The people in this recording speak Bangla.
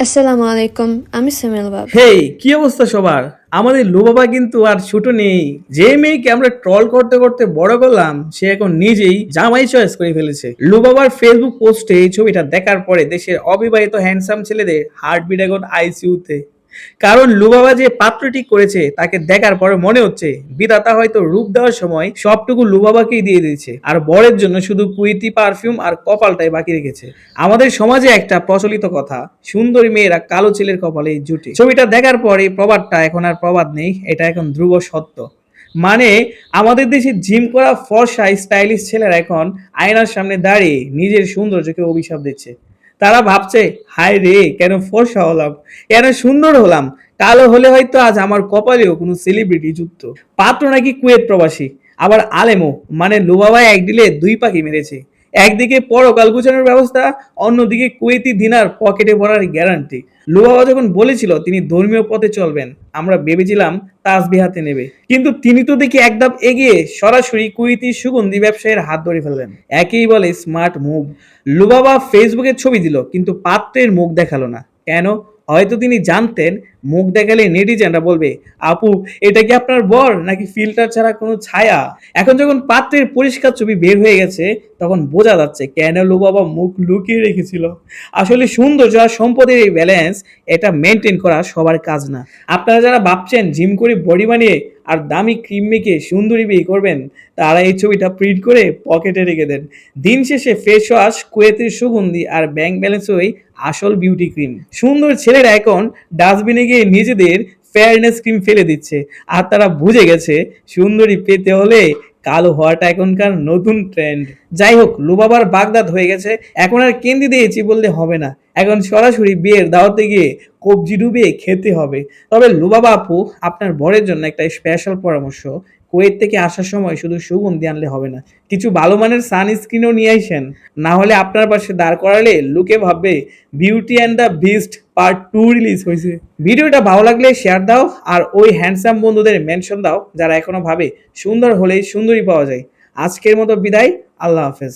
আসসালামু আলাইকুম। আমি সেমেল বাব। হেই, কি অবস্থা সবার? আমাদের লুবাবা কিন্তু আর ছোট নেই। যে মেয়েকে আমরা ট্রল করতে করতে বড় করলাম, সে এখন নিজেই জামাই চয়েস করে ফেলেছে। লুবাবার ফেসবুক পোস্টে এই ছবিটা দেখার পরে দেশের অবিবাহিত হ্যান্ডসাম ছেলেদের হার্টবিট এখন আইসিইউতে। কারণ লুবাবা যে পাত্রটি করেছে তাকে দেখার পরে মনে হচ্ছে বিধাতা হয়তো রূপ দেওয়ার সময় সবটুকু লুবাবাকেই দিয়ে দিয়েছে, আর বরের জন্য শুধু কুইতি পারফিউম আর কপালটাই বাকি রেখেছে। আমাদের সমাজে একটা প্রচলিত কথা, সুন্দরী মেয়েরা কালো ছেলের কপালে জুটে। ছবিটা দেখার পরে প্রবাদটা এখন আর প্রবাদ নেই, এটা এখন ধ্রুব সত্য। মানে আমাদের দেশে জিম করা ফর্সা স্টাইলিশ ছেলেরা এখন আয়নার সামনে দাঁড়িয়ে নিজের সৌন্দর্যকে অভিশাপ দিচ্ছে। তারা ভাবছে, হায় রে, কেন ফর্সা হলাম, কেন সুন্দর হলাম, কালো হলে হয়তো আজ আমার কপালেও কোনো সেলিব্রিটি যুক্ত। পাত্র নাকি কুয়েত প্রবাসী, আবার আলেমও, মানে লুবাবা এক ডিলে দুই পাখি মেরেছে। একদিকে পরকাল গুছানোর ব্যবস্থা, অন্যদিকে কুয়েতি দিনার পকেটে ভরার গ্যারান্টি। লুবাবা যখন বলেছিল তিনি ধর্মীয় পথে চলবেন, আমরা ভেবেছিলাম তাসবিহ হাতে নেবে, কিন্তু তিনি তো দেখি এক ধাপ এগিয়ে সরাসরি কুয়েতি সুগন্ধি ব্যবসায়ীর হাত ধরে ফেললেন। একেই বলে স্মার্ট মুভ। লুবাবা ফেসবুকে ছবি দিল কিন্তু পাত্রের মুখ দেখালো না। কেন? হয়তো তিনি জানতেন মুখ দেখালে নেটিজেনরা বলবে, আপু এটা কি আপনার বর নাকি ফিল্টার ছাড়া কোনো ছায়া। এখন যখন পাত্রের পরিষ্কার ছবি বের হয়ে গেছে, তখন বোঝা যাচ্ছে কেন লুবাবা মুখ লুকিয়ে রেখেছিল। আসলে সৌন্দর্য আর সম্পদের এই ব্যালেন্স, এটা মেনটেন করা সবার কাজ না। আপনারা যারা ভাবছেন জিম করে বডি বানিয়ে আর দামি ক্রিম মেখে সুন্দরী বিয়ে করবেন, তারা এই ছবিটা প্রিন্ট করে পকেটে রেখে দেন। দিন শেষে ফেস ওয়াশ, কুয়েতের সুগন্ধি আর ব্যাংক ব্যালেন্স ওই আসল বিউটি ক্রিম। সুন্দর ছেলেরা এখন ডাস্টবিনে গিয়ে নিজেদের ফেয়ারনেস ক্রিম ফেলে দিচ্ছে, আর তারা বুঝে গেছে সুন্দরী পেতে হলে কালো হওয়াটা এখনকার নতুন ট্রেন্ড। যাই হোক, লুবাবার বাগদাদ হয়ে গেছে, এখন আর কেন্দি দিয়েছি বললে হবে না, এখন সরাসরি বিয়ের দাওয়াতে গিয়ে কবজি ডুবিয়ে খেতে হবে। তবে লুবাবা আপু, আপনার বরের জন্য একটা স্পেশাল পরামর্শ, কুয়েত থেকে আসার সময় শুধু সুগন্ধি আনলে হবে না, কিছু ভালো মানের সানস্ক্রিনও নিয়ে আসেন। না হলে আপনার পাশে দাঁড় করালে লোকে ভাববে beauty and the beast part 2 release হয়েছে। ভিডিওটা ভালো লাগলে শেয়ার দাও, আর ওই হ্যান্ডসাম বন্ধুদের মেনশন দাও যারা এখনো ভাবে সুন্দর হলেই সুন্দরী পাওয়া যায়। আজকের মতো বিদায়, আল্লাহ হাফেজ।